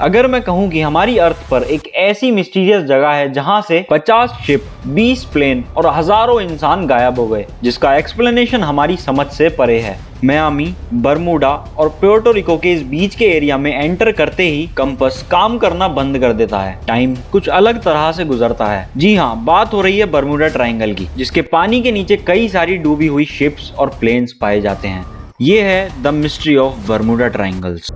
अगर मैं कहूं कि हमारी अर्थ पर एक ऐसी मिस्टीरियस जगह है जहां से 50 शिप, 20 प्लेन और हजारों इंसान गायब हो गए, जिसका एक्सप्लेनेशन हमारी समझ से परे है। मियामी, बर्मुडा और प्योर्टो रिको के इस बीच के एरिया में एंटर करते ही कंपास काम करना बंद कर देता है। टाइम कुछ अलग तरह से गुजरता है। जी हाँ, बात हो रही है बर्मुडा ट्रायंगल की, जिसके पानी के नीचे कई सारी डूबी हुई शिप्स और प्लेन्स पाए जाते हैं। ये है the mystery of Bermuda triangles.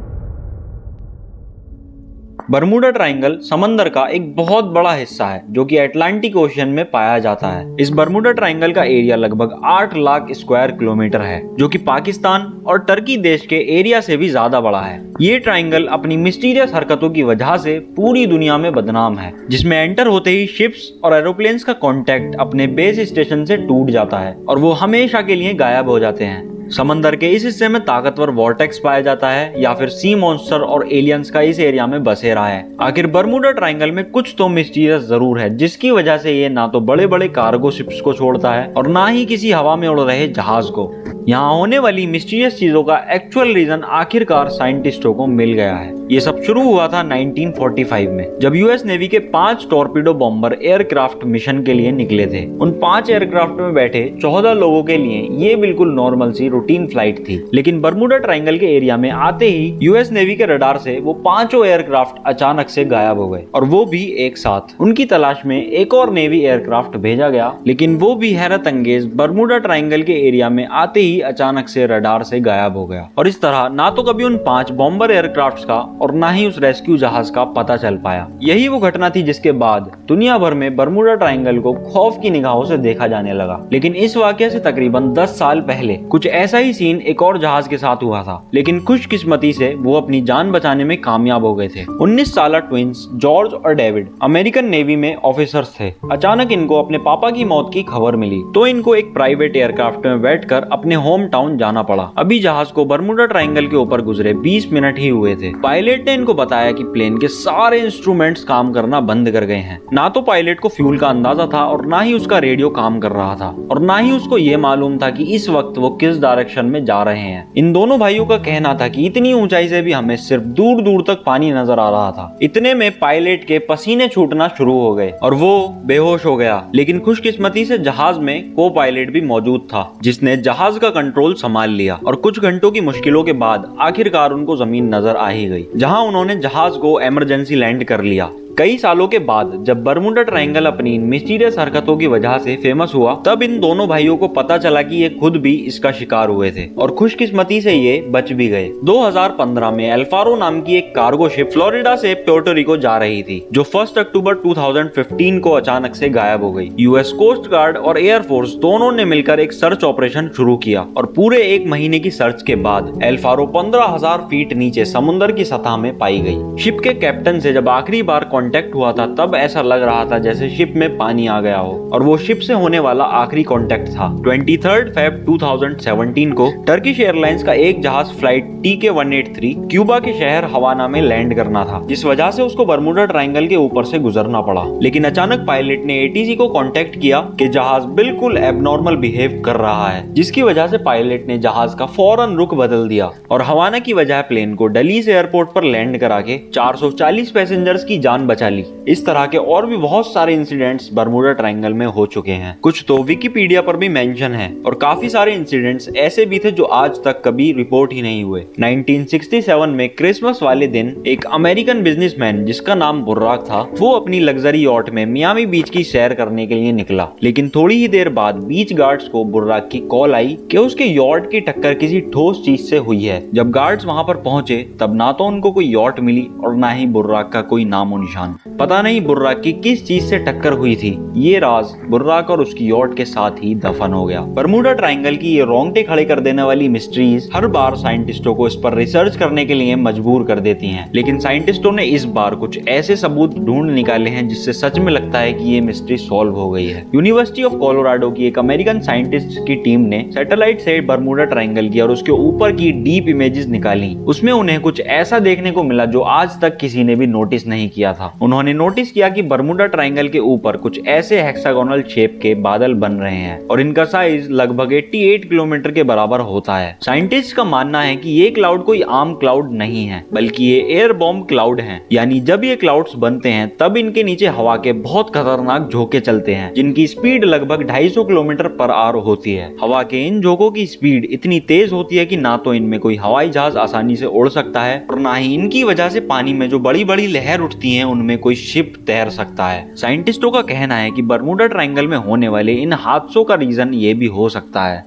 Bermuda triangle समंदर का एक बहुत बड़ा हिस्सा है जो कि अटलांटिक ओशन में पाया जाता है। इस बर्मुडा ट्रायंगल का एरिया लगभग 8 लाख स्क्वायर किलोमीटर है, जो कि पाकिस्तान और टर्की देश के एरिया से भी ज्यादा बड़ा है। ये ट्रायंगल अपनी मिस्टीरियस हरकतों की वजह से पूरी दुनिया में बदनाम है, जिसमें एंटर होते ही शिप्स और एरोप्लेन्स का कॉन्टेक्ट अपने बेस स्टेशन से टूट जाता है और वो हमेशा के लिए गायब हो जाते हैं। समंदर के इस हिस्से में ताकतवर वॉर्टेक्स पाया जाता है या फिर सी मॉन्स्टर और एलियंस का इस एरिया में बसेरा है। आखिर बर्मुडा ट्रायंगल में कुछ तो मिस्टीरियस जरूर है, जिसकी वजह से ये ना तो बड़े बड़े कार्गो शिप्स को छोड़ता है और ना ही किसी हवा में उड़ रहे जहाज को। यहाँ होने वाली मिस्टीरियस चीजों का एक्चुअल रीजन आखिरकार साइंटिस्टों को मिल गया है। ये सब शुरू हुआ था 1945 में, जब यूएस नेवी के 5 टॉर्पीडो बॉम्बर एयरक्राफ्ट मिशन के लिए निकले थे। उन 5 एयरक्राफ्ट में बैठे 14 लोगों के लिए ये बिल्कुल नॉर्मल सी रूटीन फ्लाइट थी, लेकिन बर्मुडा ट्रायंगल के एरिया में आते ही यूएस नेवी के रडार से वो 5 एयरक्राफ्ट अचानक से गायब हो गए, और वो भी एक साथ। उनकी तलाश में एक और नेवी एयरक्राफ्ट भेजा गया, लेकिन वो भी हैरत अंगेज बर्मुडा ट्रायंगल के एरिया में आते ही अचानक से रडार से गायब हो गया। और इस तरह ना तो कभी उन 5 बॉम्बर एयरक्राफ्ट का और ना ही उस रेस्क्यू जहाज का पता चल पाया। यही वो घटना थी जिसके बाद दुनिया भर में बर्मुडा ट्रायंगल को खौफ की निगाहों से देखा जाने लगा। लेकिन इस वाकये से तकरीबन 10 साल पहले कुछ ऐसा ही सीन एक और जहाज के साथ हुआ था, लेकिन खुशकिस्मती से वो अपनी जान बचाने में कामयाब हो गए थे। 19 साल ट्विंस जॉर्ज और डेविड अमेरिकन नेवी में ऑफिसर्स थे। अचानक इनको अपने पापा की मौत की खबर मिली, तो इनको एक प्राइवेट एयरक्राफ्ट में बैठकर अपने होम टाउन जाना पड़ा। अभी जहाज को बर्मुडा ट्रायंगल के ऊपर गुजरे 20 मिनट ही हुए थे। पायलट ने इनको बताया कि प्लेन के सारे इंस्ट्रूमेंट्स काम करना बंद कर गए हैं। ना तो पायलट को फ्यूल का अंदाजा था और ना ही उसका रेडियो काम कर रहा था, और ना ही उसको ये मालूम था कि इस वक्त वो किस डायरेक्शन में जा रहे हैं। इन दोनों भाइयों का कहना था कि इतनी ऊंचाई से भी हमें सिर्फ दूर दूर तक पानी नजर आ रहा था। इतने में पायलट के पसीने छूटना शुरू हो गए और वो बेहोश हो गया। लेकिन खुशकिस्मती से जहाज में को पायलट भी मौजूद था, जिसने जहाज का कंट्रोल संभाल लिया, और कुछ घंटों की मुश्किलों के बाद आखिरकार उनको जमीन नजर आ ही गई, जहां उन्होंने जहाज को इमरजेंसी लैंड कर लिया। कई सालों के बाद जब बर्मुडा ट्रायंगल अपनी मिस्टीरियस हरकतों की वजह से फेमस हुआ, तब इन दोनों भाइयों को पता चला कि ये खुद भी इसका शिकार हुए थे, और खुशकिस्मती से ये बच भी गए। 2015 में एल्फारो नाम की एक कार्गो शिप फ्लोरिडा से प्योर्टो रिको जा रही थी, जो 1 अक्टूबर 2015 को अचानक से गायब हो गई। यूएस कोस्ट गार्ड और एयरफोर्स दोनों ने मिलकर एक सर्च ऑपरेशन शुरू किया, और पूरे 1 महीने की सर्च के बाद एल्फारो 15,000 फीट नीचे समुद्र की सतह में पाई गई। शिप के कैप्टन से जब आखिरी बार कांटेक्ट हुआ था, तब ऐसा लग रहा था जैसे शिप में पानी आ गया हो, और वो शिप से होने वाला आखिरी कांटेक्ट था। 23 फेब 2017 को टर्किश एयरलाइंस का एक जहाज फ्लाइट TK-183 क्यूबा के शहर हवाना में लैंड करना था, जिस वजह से उसको बर्मुडा ट्रायंगल के ऊपर से गुजरना पड़ा। लेकिन अचानक पायलट ने ATC को कांटेक्ट किया कि जहाज बिल्कुल एबनॉर्मल बिहेव कर रहा है, जिसकी वजह से पायलट ने जहाज का फौरन रुख बदल दिया और हवाना की बजाय प्लेन को डलीस एयरपोर्ट पर लैंड करा के 440 पैसेंजर्स की जान बचा ली। इस तरह के और भी बहुत सारे इंसिडेंट्स बर्मुडा ट्रायंगल में हो चुके हैं। कुछ तो विकिपीडिया पर भी मेंशन है, और काफी सारे इंसिडेंट्स ऐसे भी थे जो आज तक कभी रिपोर्ट ही नहीं हुए। 1967 में क्रिसमस वाले दिन एक अमेरिकन बिजनेसमैन जिसका नाम बुर्राक था, वो अपनी लग्जरी यॉट में मियामी बीच की सैर करने के लिए निकला। लेकिन थोड़ी ही देर बाद बीच गार्ड्स को बुर्राक की कॉल आई कि उसके यॉट की टक्कर किसी ठोस चीज से हुई है। जब गार्ड्स वहां पर पहुंचे, तब ना तो उनको कोई यॉट मिली और ना ही बुर्राक का कोई नामो निशान। पता नहीं बुर्राक की किस चीज से टक्कर हुई थी। ये राज बुर्राक और उसकी यॉट के साथ ही दफन हो गया। बर्मुडा ट्रायंगल की ये रोंगटे खड़े कर देने वाली मिस्ट्रीज हर बार साइंटिस्टों को इस पर रिसर्च करने के लिए मजबूर कर देती हैं, लेकिन साइंटिस्टों ने इस बार कुछ ऐसे सबूत ढूंढ निकाले हैं जिससे सच में लगता है कि ये मिस्ट्री सॉल्व हो गई है। यूनिवर्सिटी ऑफ कोलोराडो की एक अमेरिकन साइंटिस्ट की टीम ने सैटेलाइट से बर्मुडा ट्रायंगल की और उसके ऊपर की डीप इमेजेस निकाली। उसमें उन्हें कुछ ऐसा देखने को मिला जो आज तक किसी ने भी नोटिस नहीं किया था। उन्होंने नोटिस किया कि बर्मुडा ट्रायंगल के ऊपर कुछ ऐसे हेक्सागोनल शेप के बादल बन रहे हैं और इनका साइज लगभग 88 किलोमीटर के बराबर होता है। साइंटिस्ट का मानना है कि ये क्लाउड कोई आम क्लाउड नहीं है, बल्कि ये एयर बॉम्ब क्लाउड हैं। यानी जब ये क्लाउड्स बनते हैं तब इनके नीचे हवा के बहुत खतरनाक झोंके चलते हैं, जिनकी स्पीड लगभग 250 किलोमीटर पर आवर होती है। हवा के इन झोंकों की स्पीड इतनी तेज होती है कि ना तो इनमें कोई हवाई जहाज आसानी से उड़ सकता है और ना ही इनकी वजह से पानी में जो बड़ी बड़ी लहर उठती हैं उनमें कोई शिप तैर सकता है। साइंटिस्टों का कहना है कि बर्मुडा ट्रायंगल में होने वाले इन हादसों का रीजन ये भी हो सकता है